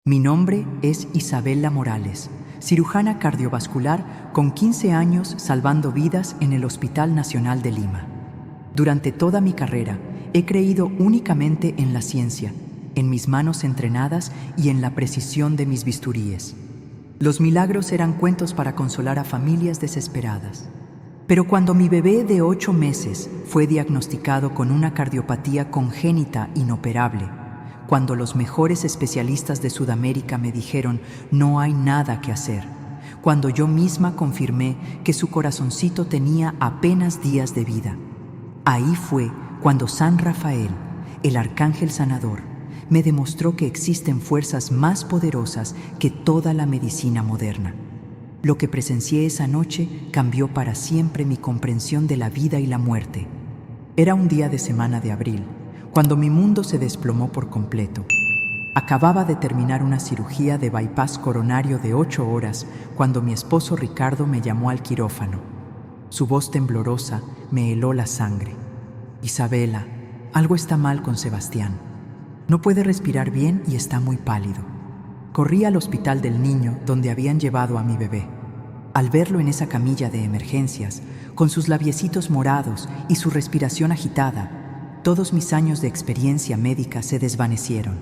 Mi nombre es Isabela Morales, cirujana cardiovascular con 15 años salvando vidas en el Hospital Nacional de Lima. Durante toda mi carrera he creído únicamente en la ciencia, en mis manos entrenadas y en la precisión de mis bisturíes. Los milagros eran cuentos para consolar a familias desesperadas. Pero cuando mi bebé de 8 meses fue diagnosticado con una cardiopatía congénita inoperable, cuando los mejores especialistas de Sudamérica me dijeron no hay nada que hacer, cuando yo misma confirmé que su corazoncito tenía apenas días de vida, ahí fue cuando San Rafael, el arcángel sanador, me demostró que existen fuerzas más poderosas que toda la medicina moderna. Lo que presencié esa noche cambió para siempre mi comprensión de la vida y la muerte. Era un día de semana de abril, cuando mi mundo se desplomó por completo. Acababa de terminar una cirugía de bypass coronario de 8 horas cuando mi esposo Ricardo me llamó al quirófano. Su voz temblorosa me heló la sangre. Isabela, algo está mal con Sebastián. No puede respirar bien y está muy pálido. Corrí al hospital del niño donde habían llevado a mi bebé. Al verlo en esa camilla de emergencias, con sus labiecitos morados y su respiración agitada, todos mis años de experiencia médica se desvanecieron.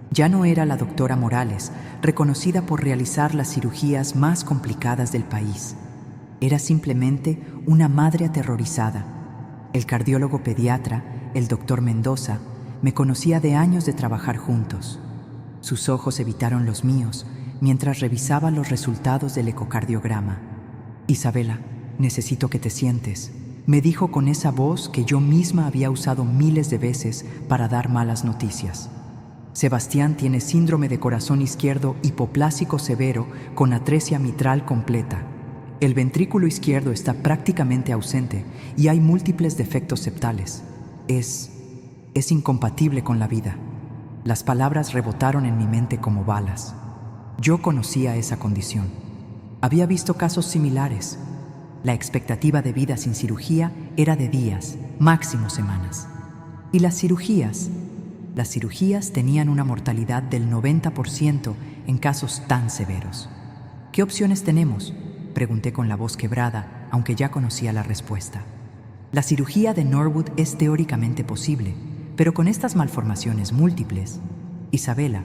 Ya no era la doctora Morales, reconocida por realizar las cirugías más complicadas del país. Era simplemente una madre aterrorizada. El cardiólogo pediatra, el doctor Mendoza, me conocía de años de trabajar juntos. Sus ojos evitaron los míos mientras revisaba los resultados del ecocardiograma. Isabela, necesito que te sientes, me dijo con esa voz que yo misma había usado miles de veces para dar malas noticias. Sebastián tiene síndrome de corazón izquierdo hipoplásico severo con atresia mitral completa. El ventrículo izquierdo está prácticamente ausente y hay múltiples defectos septales. Es incompatible con la vida. Las palabras rebotaron en mi mente como balas. Yo conocía esa condición. Había visto casos similares. La expectativa de vida sin cirugía era de días, máximo semanas. Y las cirugías tenían una mortalidad del 90% en casos tan severos. ¿Qué opciones tenemos?, pregunté con la voz quebrada, aunque ya conocía la respuesta. La cirugía de Norwood es teóricamente posible, pero con estas malformaciones múltiples, Isabela,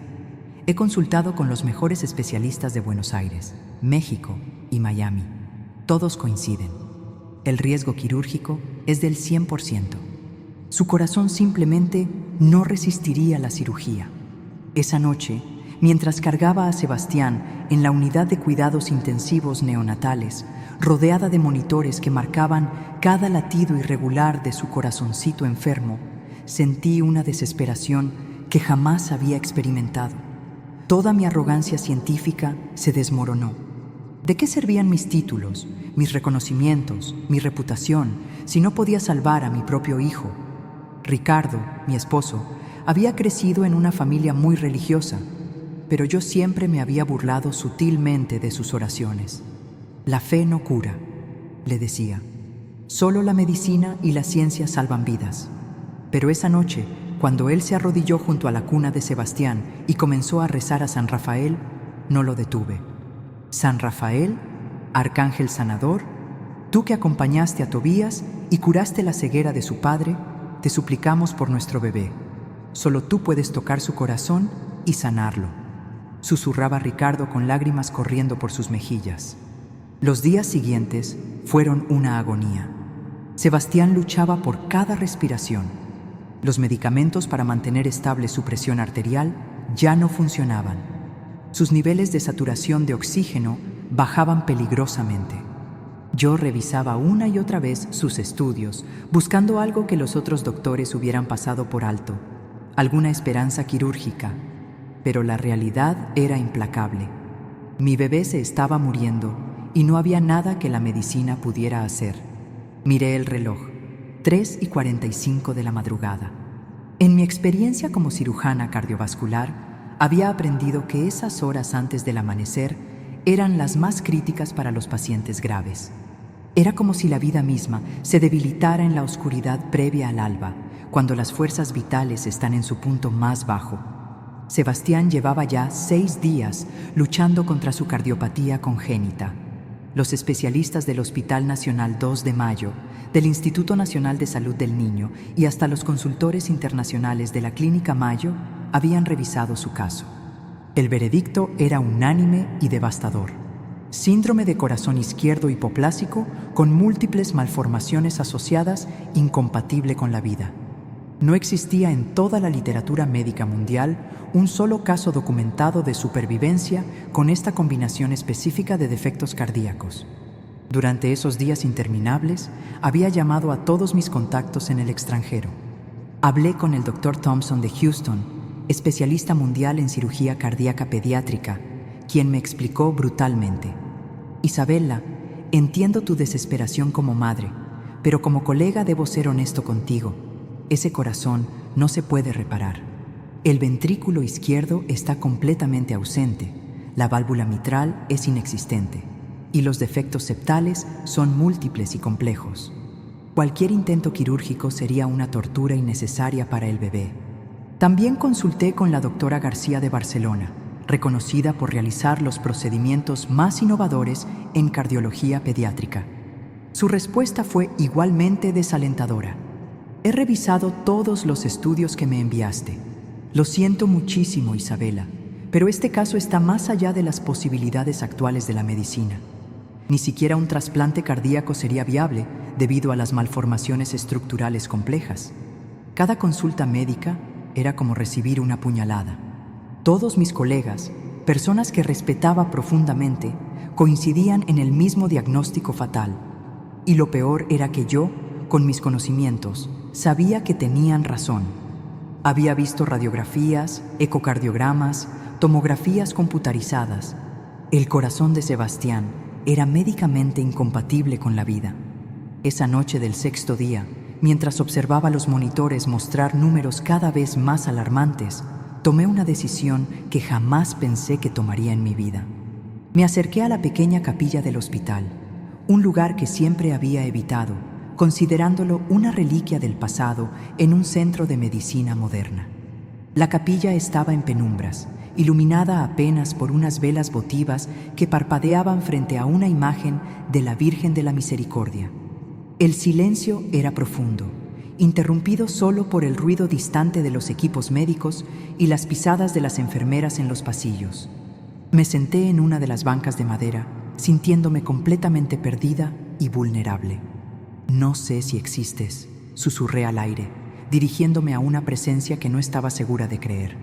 he consultado con los mejores especialistas de Buenos Aires, México y Miami. Todos coinciden. El riesgo quirúrgico es del 100%. Su corazón simplemente no resistiría la cirugía. Esa noche, mientras cargaba a Sebastián en la unidad de cuidados intensivos neonatales, rodeada de monitores que marcaban cada latido irregular de su corazoncito enfermo, sentí una desesperación que jamás había experimentado. Toda mi arrogancia científica se desmoronó. ¿De qué servían mis títulos, mis reconocimientos, mi reputación, si no podía salvar a mi propio hijo? Ricardo, mi esposo, había crecido en una familia muy religiosa, pero yo siempre me había burlado sutilmente de sus oraciones. La fe no cura, le decía. Solo la medicina y la ciencia salvan vidas. Pero esa noche, cuando él se arrodilló junto a la cuna de Sebastián y comenzó a rezar a San Rafael, no lo detuve. San Rafael, arcángel sanador, tú que acompañaste a Tobías y curaste la ceguera de su padre, te suplicamos por nuestro bebé. Solo tú puedes tocar su corazón y sanarlo, susurraba Ricardo con lágrimas corriendo por sus mejillas. Los días siguientes fueron una agonía. Sebastián luchaba por cada respiración. Los medicamentos para mantener estable su presión arterial ya no funcionaban. Sus niveles de saturación de oxígeno bajaban peligrosamente. Yo revisaba una y otra vez sus estudios, buscando algo que los otros doctores hubieran pasado por alto, alguna esperanza quirúrgica, pero la realidad era implacable. Mi bebé se estaba muriendo y no había nada que la medicina pudiera hacer. Miré el reloj, 3:45 de la madrugada. En mi experiencia como cirujana cardiovascular, había aprendido que esas horas antes del amanecer eran las más críticas para los pacientes graves. Era como si la vida misma se debilitara en la oscuridad previa al alba, cuando las fuerzas vitales están en su punto más bajo. Sebastián llevaba ya 6 días luchando contra su cardiopatía congénita. Los especialistas del Hospital Nacional 2 de Mayo, del Instituto Nacional de Salud del Niño y hasta los consultores internacionales de la Clínica Mayo habían revisado su caso. El veredicto era unánime y devastador. Síndrome de corazón izquierdo hipoplásico con múltiples malformaciones asociadas incompatible con la vida. No existía en toda la literatura médica mundial un solo caso documentado de supervivencia con esta combinación específica de defectos cardíacos. Durante esos días interminables, había llamado a todos mis contactos en el extranjero. Hablé con el Dr. Thompson de Houston, especialista mundial en cirugía cardíaca pediátrica, quien me explicó brutalmente: Isabella, entiendo tu desesperación como madre, pero como colega debo ser honesto contigo. Ese corazón no se puede reparar. El ventrículo izquierdo está completamente ausente, la válvula mitral es inexistente y los defectos septales son múltiples y complejos. Cualquier intento quirúrgico sería una tortura innecesaria para el bebé. También consulté con la doctora García de Barcelona, reconocida por realizar los procedimientos más innovadores en cardiología pediátrica. Su respuesta fue igualmente desalentadora. He revisado todos los estudios que me enviaste. Lo siento muchísimo, Isabella, pero este caso está más allá de las posibilidades actuales de la medicina. Ni siquiera un trasplante cardíaco sería viable debido a las malformaciones estructurales complejas. Cada consulta médica era como recibir una puñalada. Todos mis colegas, personas que respetaba profundamente, coincidían en el mismo diagnóstico fatal. Y lo peor era que yo, con mis conocimientos, sabía que tenían razón. Había visto radiografías, ecocardiogramas, tomografías computarizadas. El corazón de Sebastián era médicamente incompatible con la vida. Esa noche del 6º día, mientras observaba los monitores mostrar números cada vez más alarmantes, tomé una decisión que jamás pensé que tomaría en mi vida. Me acerqué a la pequeña capilla del hospital, un lugar que siempre había evitado, considerándolo una reliquia del pasado en un centro de medicina moderna. La capilla estaba en penumbras, iluminada apenas por unas velas votivas que parpadeaban frente a una imagen de la Virgen de la Misericordia. El silencio era profundo, interrumpido solo por el ruido distante de los equipos médicos y las pisadas de las enfermeras en los pasillos. Me senté en una de las bancas de madera, sintiéndome completamente perdida y vulnerable. «No sé si existes», susurré al aire, dirigiéndome a una presencia que no estaba segura de creer.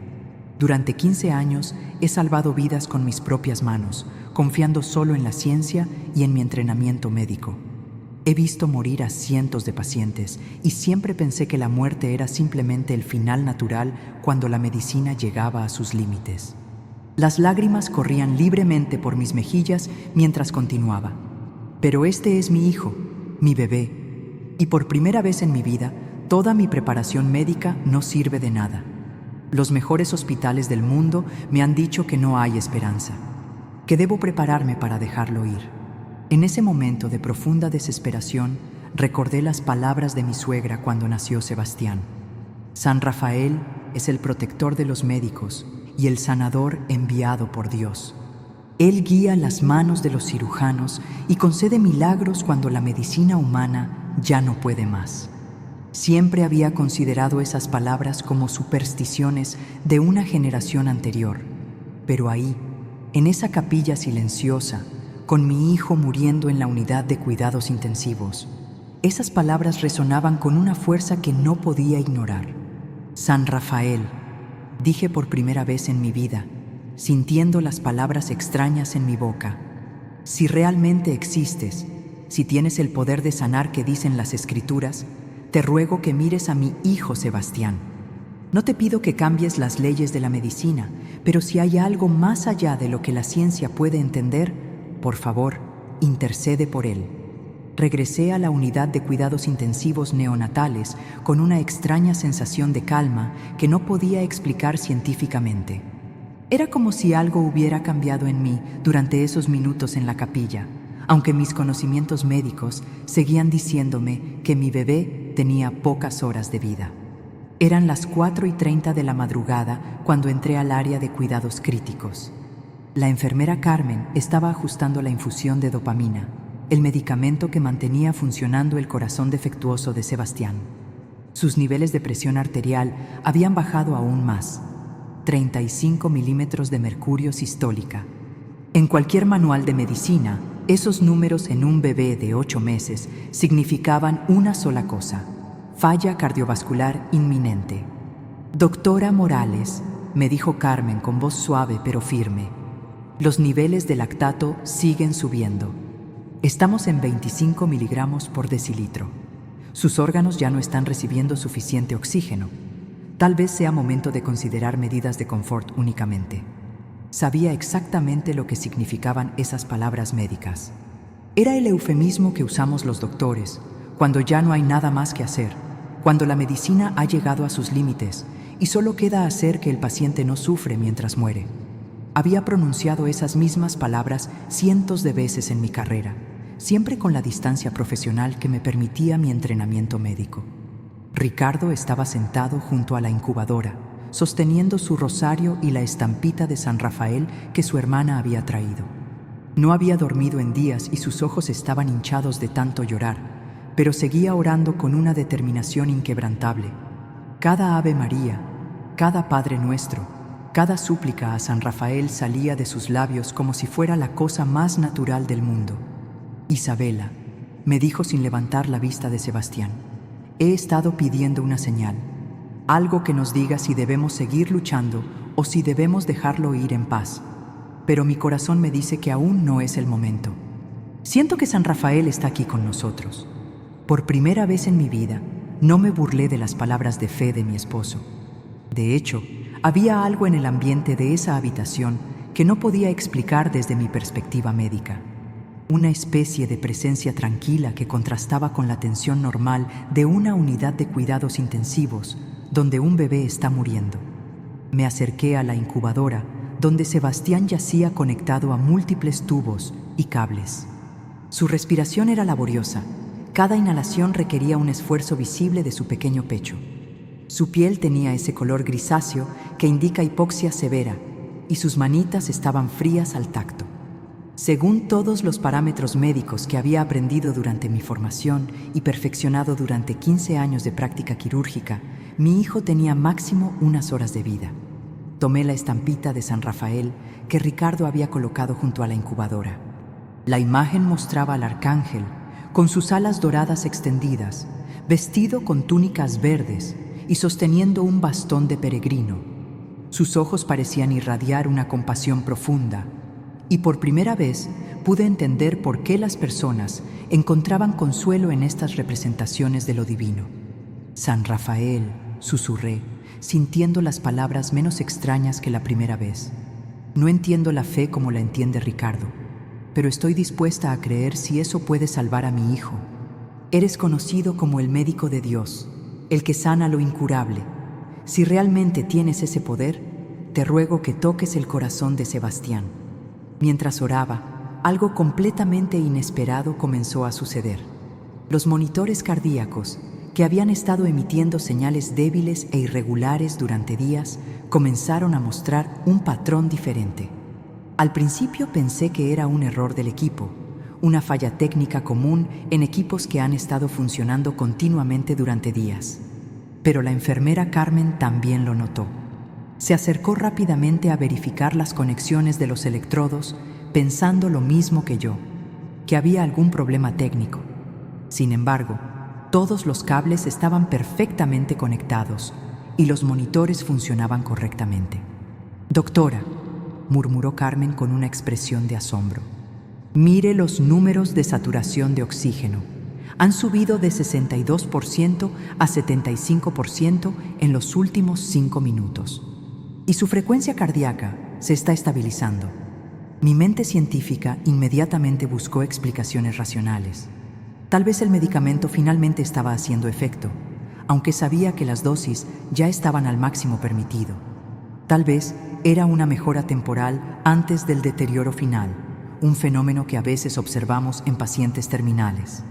Durante 15 años he salvado vidas con mis propias manos, confiando solo en la ciencia y en mi entrenamiento médico. He visto morir a cientos de pacientes y siempre pensé que la muerte era simplemente el final natural cuando la medicina llegaba a sus límites. Las lágrimas corrían libremente por mis mejillas mientras continuaba. Pero este es mi hijo, mi bebé, y por primera vez en mi vida, toda mi preparación médica no sirve de nada. Los mejores hospitales del mundo me han dicho que no hay esperanza, que debo prepararme para dejarlo ir. En ese momento de profunda desesperación, recordé las palabras de mi suegra cuando nació Sebastián. San Rafael es el protector de los médicos y el sanador enviado por Dios. Él guía las manos de los cirujanos y concede milagros cuando la medicina humana ya no puede más. Siempre había considerado esas palabras como supersticiones de una generación anterior, pero ahí, en esa capilla silenciosa, con mi hijo muriendo en la unidad de cuidados intensivos, esas palabras resonaban con una fuerza que no podía ignorar. San Rafael, dije por primera vez en mi vida, sintiendo las palabras extrañas en mi boca. Si realmente existes, si tienes el poder de sanar que dicen las Escrituras, te ruego que mires a mi hijo Sebastián. No te pido que cambies las leyes de la medicina, pero si hay algo más allá de lo que la ciencia puede entender, por favor, intercede por él. Regresé a la unidad de cuidados intensivos neonatales con una extraña sensación de calma que no podía explicar científicamente. Era como si algo hubiera cambiado en mí durante esos minutos en la capilla, aunque mis conocimientos médicos seguían diciéndome que mi bebé tenía pocas horas de vida. Eran las 4:30 de la madrugada cuando entré al área de cuidados críticos. La enfermera Carmen estaba ajustando la infusión de dopamina, el medicamento que mantenía funcionando el corazón defectuoso de Sebastián. Sus niveles de presión arterial habían bajado aún más, 35 milímetros de mercurio sistólica. En cualquier manual de medicina, esos números en un bebé de 8 meses significaban una sola cosa: falla cardiovascular inminente. «Doctora Morales», me dijo Carmen con voz suave pero firme, «los niveles de lactato siguen subiendo. Estamos en 25 miligramos por decilitro. Sus órganos ya no están recibiendo suficiente oxígeno. Tal vez sea momento de considerar medidas de confort únicamente». Sabía exactamente lo que significaban esas palabras médicas. Era el eufemismo que usamos los doctores cuando ya no hay nada más que hacer, cuando la medicina ha llegado a sus límites y solo queda hacer que el paciente no sufre mientras muere. Había pronunciado esas mismas palabras cientos de veces en mi carrera, siempre con la distancia profesional que me permitía mi entrenamiento médico. Ricardo estaba sentado junto a la incubadora, sosteniendo su rosario y la estampita de San Rafael que su hermana había traído. No había dormido en días y sus ojos estaban hinchados de tanto llorar, pero seguía orando con una determinación inquebrantable. Cada Ave María, cada Padre Nuestro, cada súplica a San Rafael salía de sus labios como si fuera la cosa más natural del mundo. «Isabela», me dijo sin levantar la vista de Sebastián, «he estado pidiendo una señal, algo que nos diga si debemos seguir luchando o si debemos dejarlo ir en paz. Pero mi corazón me dice que aún no es el momento. Siento que San Rafael está aquí con nosotros». Por primera vez en mi vida, no me burlé de las palabras de fe de mi esposo. De hecho, había algo en el ambiente de esa habitación que no podía explicar desde mi perspectiva médica. Una especie de presencia tranquila que contrastaba con la tensión normal de una unidad de cuidados intensivos donde un bebé está muriendo. Me acerqué a la incubadora, donde Sebastián yacía conectado a múltiples tubos y cables. Su respiración era laboriosa. Cada inhalación requería un esfuerzo visible de su pequeño pecho. Su piel tenía ese color grisáceo que indica hipoxia severa, y sus manitas estaban frías al tacto. Según todos los parámetros médicos que había aprendido durante mi formación y perfeccionado durante 15 años de práctica quirúrgica, mi hijo tenía máximo unas horas de vida. Tomé la estampita de San Rafael que Ricardo había colocado junto a la incubadora. La imagen mostraba al arcángel, con sus alas doradas extendidas, vestido con túnicas verdes y sosteniendo un bastón de peregrino. Sus ojos parecían irradiar una compasión profunda, y por primera vez pude entender por qué las personas encontraban consuelo en estas representaciones de lo divino. «San Rafael», susurré, sintiendo las palabras menos extrañas que la primera vez. No entiendo la fe como la entiende Ricardo, pero estoy dispuesta a creer si eso puede salvar a mi hijo. Eres conocido como el médico de Dios, el que sana lo incurable. Si realmente tienes ese poder, te ruego que toques el corazón de Sebastián. Mientras oraba, algo completamente inesperado comenzó a suceder. Los monitores cardíacos, que habían estado emitiendo señales débiles e irregulares durante días, comenzaron a mostrar un patrón diferente. Al principio pensé que era un error del equipo, una falla técnica común en equipos que han estado funcionando continuamente durante días. Pero la enfermera Carmen también lo notó. Se acercó rápidamente a verificar las conexiones de los electrodos, pensando lo mismo que yo, que había algún problema técnico. Sin embargo, todos los cables estaban perfectamente conectados y los monitores funcionaban correctamente. «Doctora», murmuró Carmen con una expresión de asombro, «mire los números de saturación de oxígeno. Han subido de 62% a 75% en los últimos 5 minutos. Y su frecuencia cardíaca se está estabilizando». Mi mente científica inmediatamente buscó explicaciones racionales. Tal vez el medicamento finalmente estaba haciendo efecto, aunque sabía que las dosis ya estaban al máximo permitido. Tal vez era una mejora temporal antes del deterioro final, un fenómeno que a veces observamos en pacientes terminales.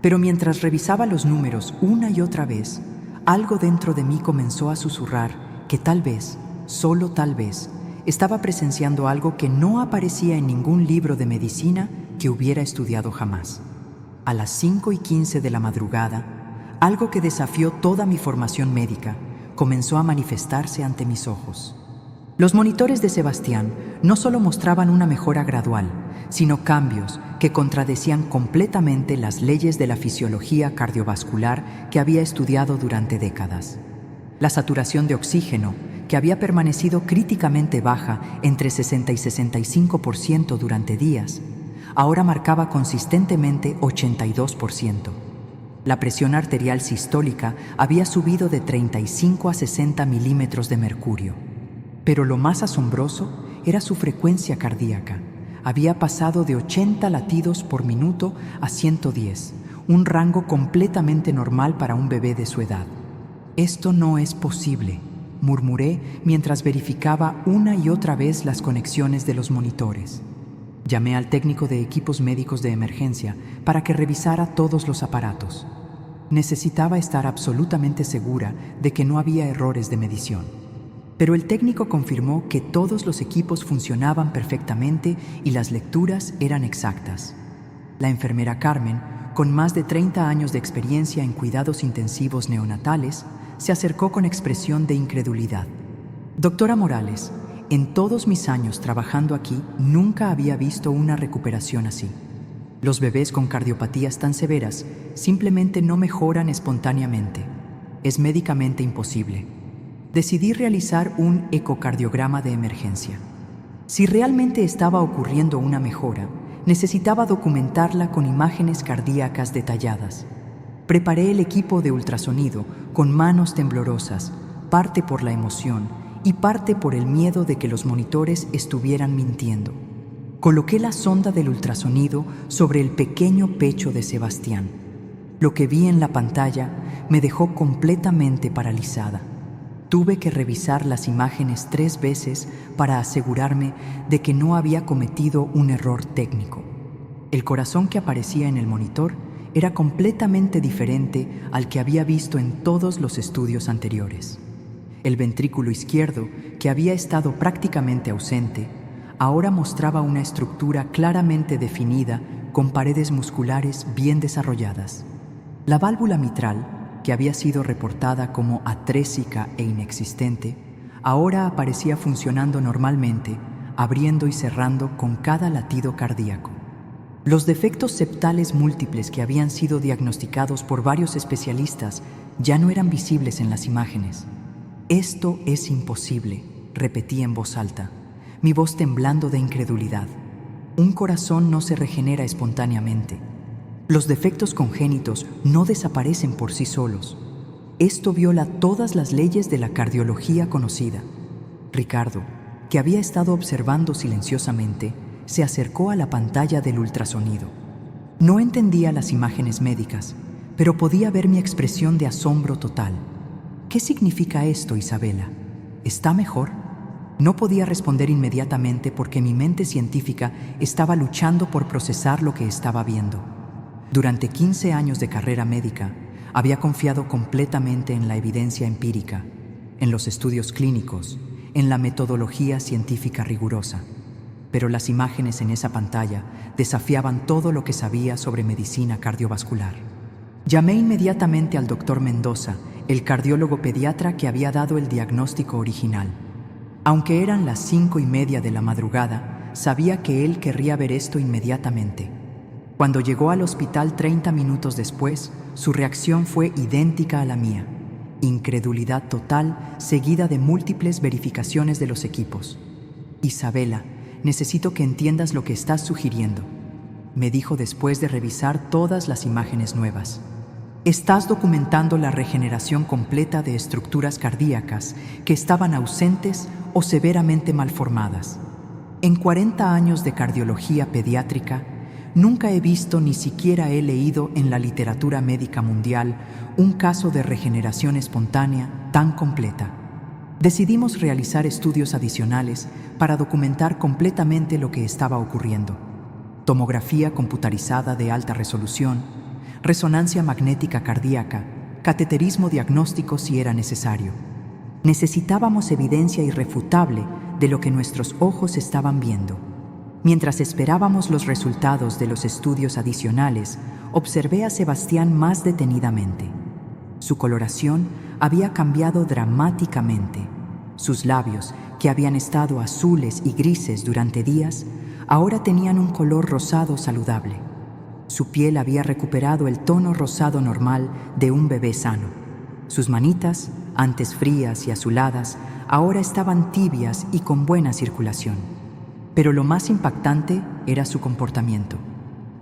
Pero mientras revisaba los números una y otra vez, algo dentro de mí comenzó a susurrar que tal vez, solo tal vez, estaba presenciando algo que no aparecía en ningún libro de medicina que hubiera estudiado jamás. A las 5:15 de la madrugada, algo que desafió toda mi formación médica comenzó a manifestarse ante mis ojos. Los monitores de Sebastián no solo mostraban una mejora gradual, sino cambios que contradecían completamente las leyes de la fisiología cardiovascular que había estudiado durante décadas. La saturación de oxígeno, que había permanecido críticamente baja entre 60 y 65% durante días, ahora marcaba consistentemente 82%. La presión arterial sistólica había subido de 35 a 60 milímetros de mercurio. Pero lo más asombroso era su frecuencia cardíaca. Había pasado de 80 latidos por minuto a 110, un rango completamente normal para un bebé de su edad. «Esto no es posible», murmuré mientras verificaba una y otra vez las conexiones de los monitores. Llamé al técnico de equipos médicos de emergencia para que revisara todos los aparatos. Necesitaba estar absolutamente segura de que no había errores de medición. Pero el técnico confirmó que todos los equipos funcionaban perfectamente y las lecturas eran exactas. La enfermera Carmen, con más de 30 años de experiencia en cuidados intensivos neonatales, se acercó con expresión de incredulidad. «Doctora Morales, en todos mis años trabajando aquí nunca había visto una recuperación así. Los bebés con cardiopatías tan severas simplemente no mejoran espontáneamente. Es médicamente imposible». Decidí realizar un ecocardiograma de emergencia. Si realmente estaba ocurriendo una mejora, necesitaba documentarla con imágenes cardíacas detalladas. Preparé el equipo de ultrasonido con manos temblorosas, parte por la emoción y parte por el miedo de que los monitores estuvieran mintiendo. Coloqué la sonda del ultrasonido sobre el pequeño pecho de Sebastián. Lo que vi en la pantalla me dejó completamente paralizada. Tuve que revisar las imágenes 3 veces para asegurarme de que no había cometido un error técnico. El corazón que aparecía en el monitor era completamente diferente al que había visto en todos los estudios anteriores. El ventrículo izquierdo, que había estado prácticamente ausente, ahora mostraba una estructura claramente definida con paredes musculares bien desarrolladas. La válvula mitral, que había sido reportada como atrésica e inexistente, ahora aparecía funcionando normalmente, abriendo y cerrando con cada latido cardíaco. Los defectos septales múltiples que habían sido diagnosticados por varios especialistas ya no eran visibles en las imágenes. «Esto es imposible», repetí en voz alta, mi voz temblando de incredulidad. «Un corazón no se regenera espontáneamente. Los defectos congénitos no desaparecen por sí solos. Esto viola todas las leyes de la cardiología conocida». Ricardo, que había estado observando silenciosamente, se acercó a la pantalla del ultrasonido. No entendía las imágenes médicas, pero podía ver mi expresión de asombro total. «¿Qué significa esto, Isabela? ¿Está mejor?». No podía responder inmediatamente porque mi mente científica estaba luchando por procesar lo que estaba viendo. Durante 15 años de carrera médica, había confiado completamente en la evidencia empírica, en los estudios clínicos, en la metodología científica rigurosa. Pero las imágenes en esa pantalla desafiaban todo lo que sabía sobre medicina cardiovascular. Llamé inmediatamente al doctor Mendoza, el cardiólogo pediatra que había dado el diagnóstico original. Aunque eran las 5:30 de la madrugada, sabía que él querría ver esto inmediatamente. Cuando llegó al hospital 30 minutos después, su reacción fue idéntica a la mía. Incredulidad total, seguida de múltiples verificaciones de los equipos. «Isabela, necesito que entiendas lo que estás sugiriendo», me dijo después de revisar todas las imágenes nuevas. «Estás documentando la regeneración completa de estructuras cardíacas que estaban ausentes o severamente malformadas. En 40 años de cardiología pediátrica, nunca he visto ni siquiera he leído en la literatura médica mundial un caso de regeneración espontánea tan completa. Decidimos realizar estudios adicionales para documentar completamente lo que estaba ocurriendo. Tomografía computarizada de alta resolución, resonancia magnética cardíaca, cateterismo diagnóstico si era necesario. Necesitábamos evidencia irrefutable de lo que nuestros ojos estaban viendo. Mientras esperábamos los resultados de los estudios adicionales, observé a Sebastián más detenidamente. Su coloración había cambiado dramáticamente. Sus labios, que habían estado azules y grises durante días, ahora tenían un color rosado saludable. Su piel había recuperado el tono rosado normal de un bebé sano. Sus manitas, antes frías y azuladas, ahora estaban tibias y con buena circulación. Pero lo más impactante era su comportamiento.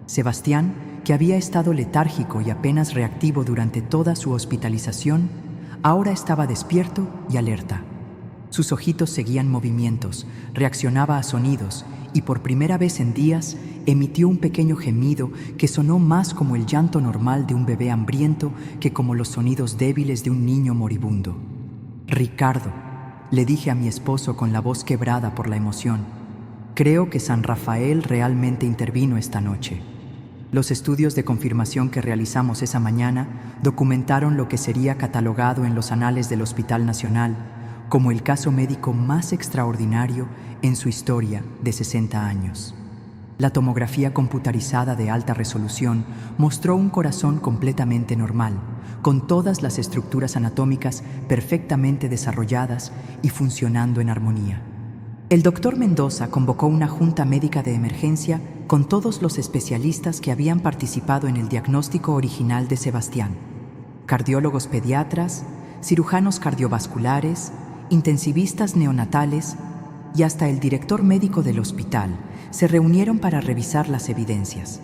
Sebastián, que había estado letárgico y apenas reactivo durante toda su hospitalización, ahora estaba despierto y alerta. Sus ojitos seguían movimientos, reaccionaba a sonidos y por primera vez en días emitió un pequeño gemido que sonó más como el llanto normal de un bebé hambriento que como los sonidos débiles de un niño moribundo. «Ricardo», le dije a mi esposo con la voz quebrada por la emoción, «creo que San Rafael realmente intervino esta noche». Los estudios de confirmación que realizamos esa mañana documentaron lo que sería catalogado en los anales del Hospital Nacional como el caso médico más extraordinario en su historia de 60 años. La tomografía computarizada de alta resolución mostró un corazón completamente normal, con todas las estructuras anatómicas perfectamente desarrolladas y funcionando en armonía. El doctor Mendoza convocó una junta médica de emergencia con todos los especialistas que habían participado en el diagnóstico original de Sebastián: cardiólogos pediatras, cirujanos cardiovasculares, intensivistas neonatales y hasta el director médico del hospital se reunieron para revisar las evidencias.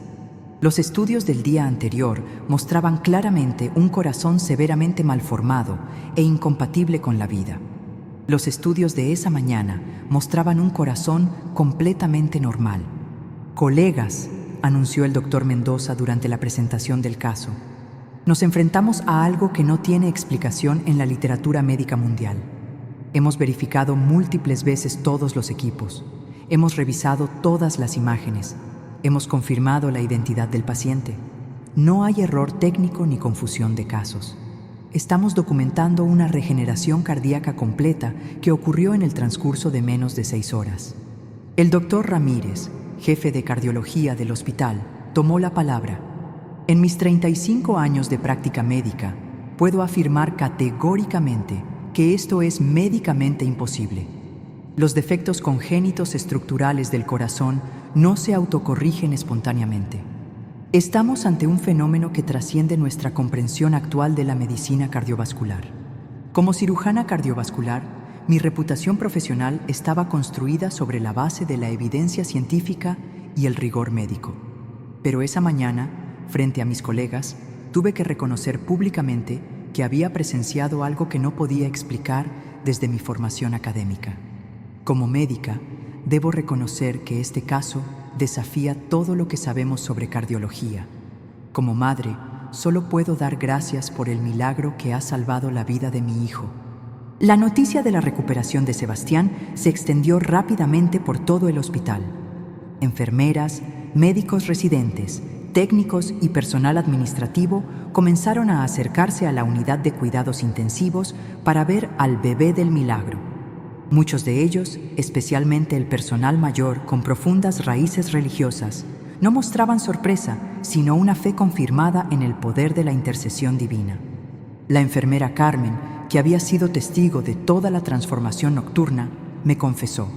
Los estudios del día anterior mostraban claramente un corazón severamente malformado e incompatible con la vida. Los estudios de esa mañana mostraban un corazón completamente normal. «Colegas», anunció el doctor Mendoza durante la presentación del caso, «nos enfrentamos a algo que no tiene explicación en la literatura médica mundial. Hemos verificado múltiples veces todos los equipos, hemos revisado todas las imágenes, hemos confirmado la identidad del paciente. No hay error técnico ni confusión de casos. Estamos documentando una regeneración cardíaca completa que ocurrió en el transcurso de menos de 6 horas». El doctor Ramírez, jefe de cardiología del hospital, tomó la palabra. «En mis 35 años de práctica médica, puedo afirmar categóricamente que esto es médicamente imposible. Los defectos congénitos estructurales del corazón no se autocorrigen espontáneamente. Estamos ante un fenómeno que trasciende nuestra comprensión actual de la medicina cardiovascular. Como cirujana cardiovascular, mi reputación profesional estaba construida sobre la base de la evidencia científica y el rigor médico. Pero esa mañana, frente a mis colegas, tuve que reconocer públicamente que había presenciado algo que no podía explicar desde mi formación académica. Como médica, debo reconocer que este caso desafía todo lo que sabemos sobre cardiología. Como madre, solo puedo dar gracias por el milagro que ha salvado la vida de mi hijo». La noticia de la recuperación de Sebastián se extendió rápidamente por todo el hospital. Enfermeras, médicos residentes, técnicos y personal administrativo comenzaron a acercarse a la unidad de cuidados intensivos para ver al bebé del milagro. Muchos de ellos, especialmente el personal mayor con profundas raíces religiosas, no mostraban sorpresa, sino una fe confirmada en el poder de la intercesión divina. La enfermera Carmen, que había sido testigo de toda la transformación nocturna, me confesó: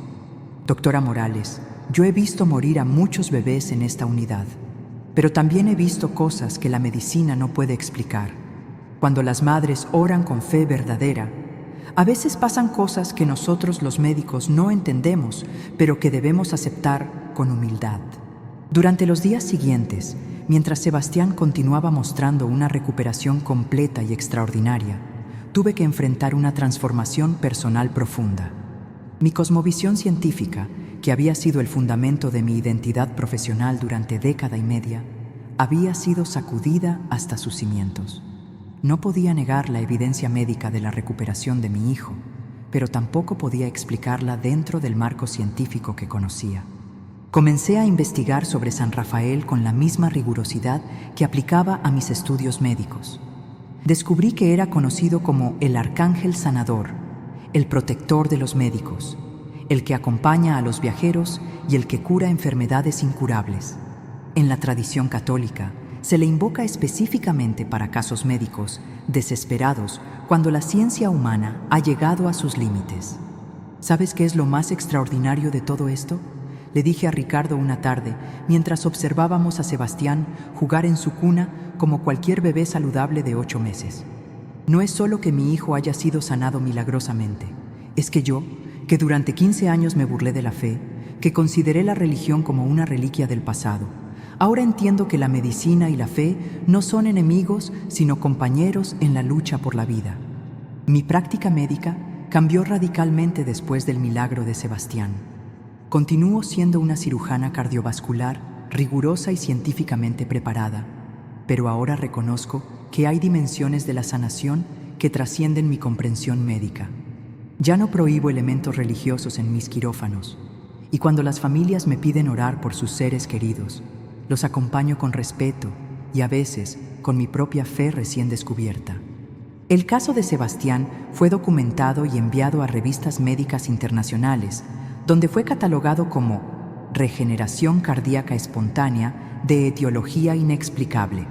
«Doctora Morales, yo he visto morir a muchos bebés en esta unidad, pero también he visto cosas que la medicina no puede explicar. Cuando las madres oran con fe verdadera, a veces pasan cosas que nosotros los médicos no entendemos, pero que debemos aceptar con humildad». Durante los días siguientes, mientras Sebastián continuaba mostrando una recuperación completa y extraordinaria, tuve que enfrentar una transformación personal profunda. Mi cosmovisión científica, que había sido el fundamento de mi identidad profesional durante década y media, había sido sacudida hasta sus cimientos. No podía negar la evidencia médica de la recuperación de mi hijo, pero tampoco podía explicarla dentro del marco científico que conocía. Comencé a investigar sobre San Rafael con la misma rigurosidad que aplicaba a mis estudios médicos. descubrí que era conocido como el Arcángel Sanador, el protector de los médicos, el que acompaña a los viajeros y el que cura enfermedades incurables. En la tradición católica, se le invoca específicamente para casos médicos desesperados cuando la ciencia humana ha llegado a sus límites. ¿Sabes qué es lo más extraordinario de todo esto? Le dije a Ricardo una tarde, mientras observábamos a Sebastián jugar en su cuna como cualquier bebé saludable de 8 meses. No es solo que mi hijo haya sido sanado milagrosamente, es que yo, que durante 15 años me burlé de la fe, que consideré la religión como una reliquia del pasado, ahora entiendo que la medicina y la fe no son enemigos, sino compañeros en la lucha por la vida. Mi práctica médica cambió radicalmente después del milagro de Sebastián. Continúo siendo una cirujana cardiovascular, rigurosa y científicamente preparada, pero ahora reconozco que hay dimensiones de la sanación que trascienden mi comprensión médica. Ya no prohíbo elementos religiosos en mis quirófanos, y cuando las familias me piden orar por sus seres queridos, los acompaño con respeto y a veces con mi propia fe recién descubierta. El caso de Sebastián fue documentado y enviado a revistas médicas internacionales, donde fue catalogado como regeneración cardíaca espontánea de etiología inexplicable.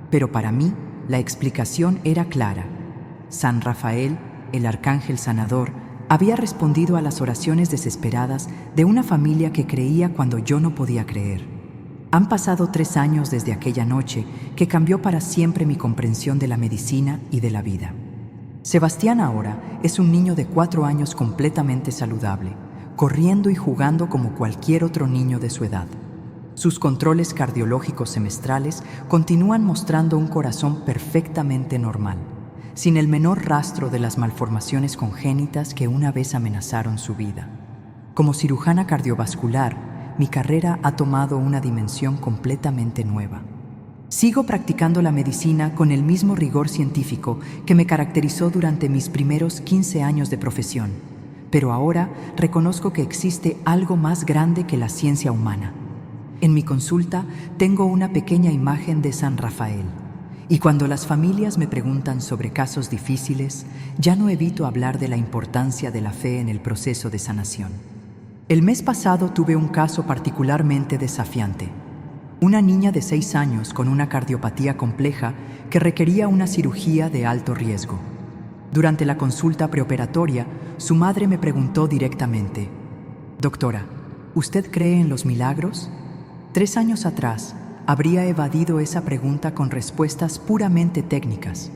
Pero para mí, la explicación era clara. San Rafael, el arcángel sanador, había respondido a las oraciones desesperadas de una familia que creía cuando yo no podía creer. Han pasado 3 años desde aquella noche que cambió para siempre mi comprensión de la medicina y de la vida. Sebastián ahora es un niño de 4 años completamente saludable, corriendo y jugando como cualquier otro niño de su edad. Sus controles cardiológicos semestrales continúan mostrando un corazón perfectamente normal, sin el menor rastro de las malformaciones congénitas que una vez amenazaron su vida. Como cirujana cardiovascular, mi carrera ha tomado una dimensión completamente nueva. Sigo practicando la medicina con el mismo rigor científico que me caracterizó durante mis primeros 15 años de profesión, pero ahora reconozco que existe algo más grande que la ciencia humana. En mi consulta tengo una pequeña imagen de San Rafael, y cuando las familias me preguntan sobre casos difíciles, ya no evito hablar de la importancia de la fe en el proceso de sanación. El mes pasado tuve un caso particularmente desafiante. Una niña de 6 años con una cardiopatía compleja que requería una cirugía de alto riesgo. Durante la consulta preoperatoria, su madre me preguntó directamente: «Doctora, ¿usted cree en los milagros?». 3 años atrás, habría evadido esa pregunta con respuestas puramente técnicas,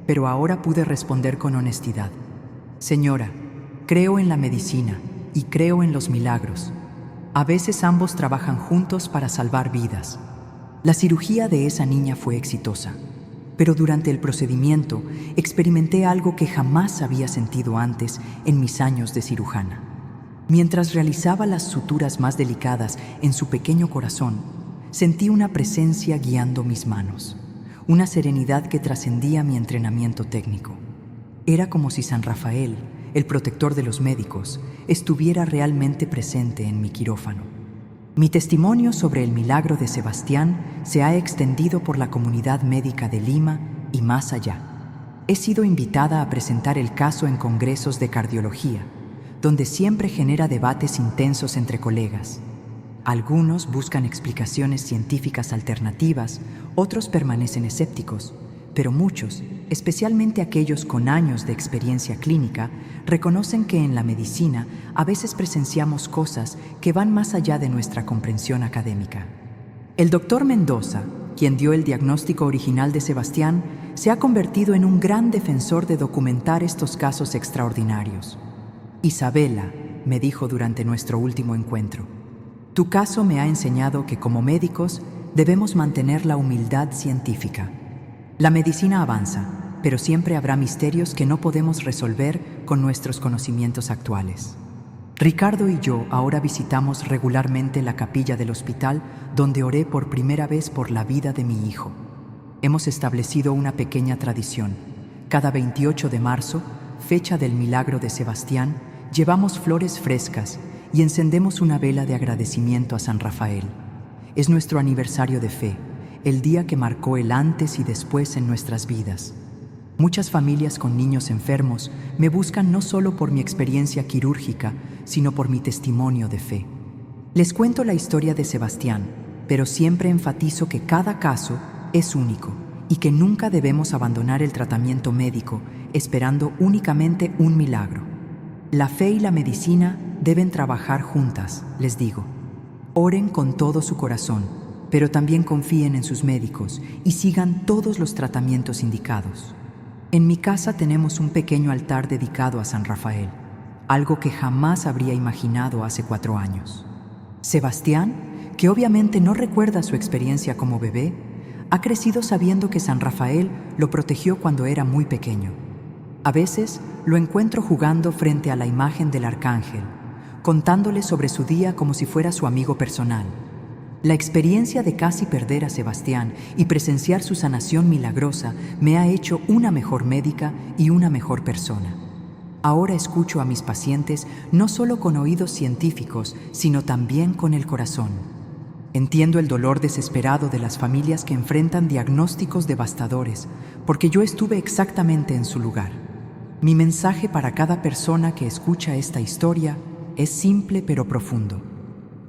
pero ahora pude responder con honestidad: «Señora, creo en la medicina y creo en los milagros. A veces ambos trabajan juntos para salvar vidas». La cirugía de esa niña fue exitosa, pero durante el procedimiento experimenté algo que jamás había sentido antes en mis años de cirujana. Mientras realizaba las suturas más delicadas en su pequeño corazón, sentí una presencia guiando mis manos, una serenidad que trascendía mi entrenamiento técnico. Era como si San Rafael, el protector de los médicos, estuviera realmente presente en mi quirófano. Mi testimonio sobre el milagro de Sebastián se ha extendido por la comunidad médica de Lima y más allá. He sido invitada a presentar el caso en congresos de cardiología, donde siempre genera debates intensos entre colegas. Algunos buscan explicaciones científicas alternativas, otros permanecen escépticos, pero muchos, especialmente aquellos con años de experiencia clínica, reconocen que en la medicina a veces presenciamos cosas que van más allá de nuestra comprensión académica. El doctor Mendoza, quien dio el diagnóstico original de Sebastián, se ha convertido en un gran defensor de documentar estos casos extraordinarios. «Isabela», me dijo durante nuestro último encuentro, «tu caso me ha enseñado que como médicos debemos mantener la humildad científica. La medicina avanza, pero siempre habrá misterios que no podemos resolver con nuestros conocimientos actuales». Ricardo y yo ahora visitamos regularmente la capilla del hospital donde oré por primera vez por la vida de mi hijo. Hemos establecido una pequeña tradición. Cada 28 de marzo, fecha del milagro de Sebastián, llevamos flores frescas y encendemos una vela de agradecimiento a San Rafael. Es nuestro aniversario de fe, el día que marcó el antes y después en nuestras vidas. Muchas familias con niños enfermos me buscan no solo por mi experiencia quirúrgica, sino por mi testimonio de fe. Les cuento la historia de Sebastián, pero siempre enfatizo que cada caso es único y que nunca debemos abandonar el tratamiento médico esperando únicamente un milagro. La fe y la medicina deben trabajar juntas, les digo. Oren con todo su corazón, pero también confíen en sus médicos y sigan todos los tratamientos indicados. En mi casa tenemos un pequeño altar dedicado a San Rafael, algo que jamás habría imaginado hace 4 años. Sebastián, que obviamente no recuerda su experiencia como bebé, ha crecido sabiendo que San Rafael lo protegió cuando era muy pequeño. A veces lo encuentro jugando frente a la imagen del arcángel, contándole sobre su día como si fuera su amigo personal. La experiencia de casi perder a Sebastián y presenciar su sanación milagrosa me ha hecho una mejor médica y una mejor persona. Ahora escucho a mis pacientes no solo con oídos científicos, sino también con el corazón. Entiendo el dolor desesperado de las familias que enfrentan diagnósticos devastadores, porque yo estuve exactamente en su lugar. Mi mensaje para cada persona que escucha esta historia es simple pero profundo.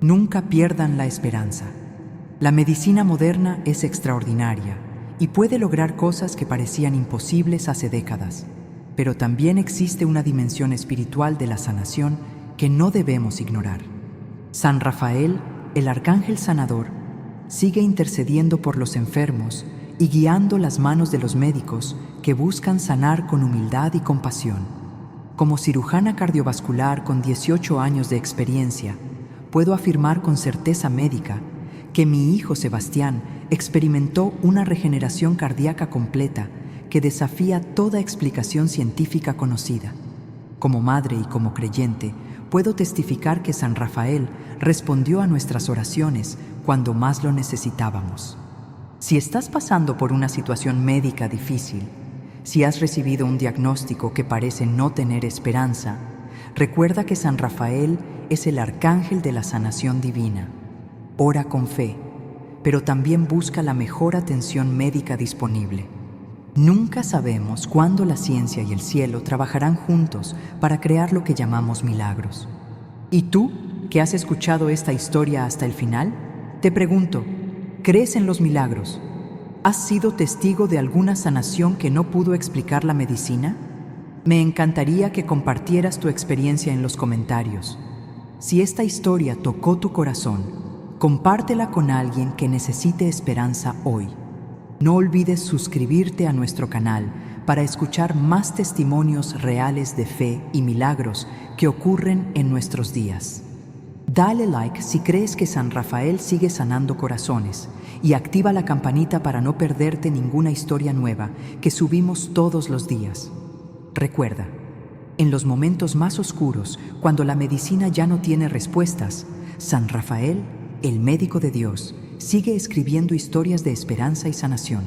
Nunca pierdan la esperanza. La medicina moderna es extraordinaria y puede lograr cosas que parecían imposibles hace décadas, pero también existe una dimensión espiritual de la sanación que no debemos ignorar. San Rafael, el arcángel sanador, sigue intercediendo por los enfermos y guiando las manos de los médicos que buscan sanar con humildad y compasión. Como cirujana cardiovascular con 18 años de experiencia, puedo afirmar con certeza médica que mi hijo Sebastián experimentó una regeneración cardíaca completa que desafía toda explicación científica conocida. Como madre y como creyente, puedo testificar que San Rafael respondió a nuestras oraciones cuando más lo necesitábamos. Si estás pasando por una situación médica difícil, si has recibido un diagnóstico que parece no tener esperanza, recuerda que San Rafael es el arcángel de la sanación divina. Ora con fe, pero también busca la mejor atención médica disponible. Nunca sabemos cuándo la ciencia y el cielo trabajarán juntos para crear lo que llamamos milagros. ¿Y tú, que has escuchado esta historia hasta el final? Te pregunto, ¿crees en los milagros? ¿Has sido testigo de alguna sanación que no pudo explicar la medicina? Me encantaría que compartieras tu experiencia en los comentarios. Si esta historia tocó tu corazón, compártela con alguien que necesite esperanza hoy. No olvides suscribirte a nuestro canal para escuchar más testimonios reales de fe y milagros que ocurren en nuestros días. Dale like si crees que San Rafael sigue sanando corazones y activa la campanita para no perderte ninguna historia nueva que subimos todos los días. Recuerda, en los momentos más oscuros, cuando la medicina ya no tiene respuestas, San Rafael, el médico de Dios, sigue escribiendo historias de esperanza y sanación.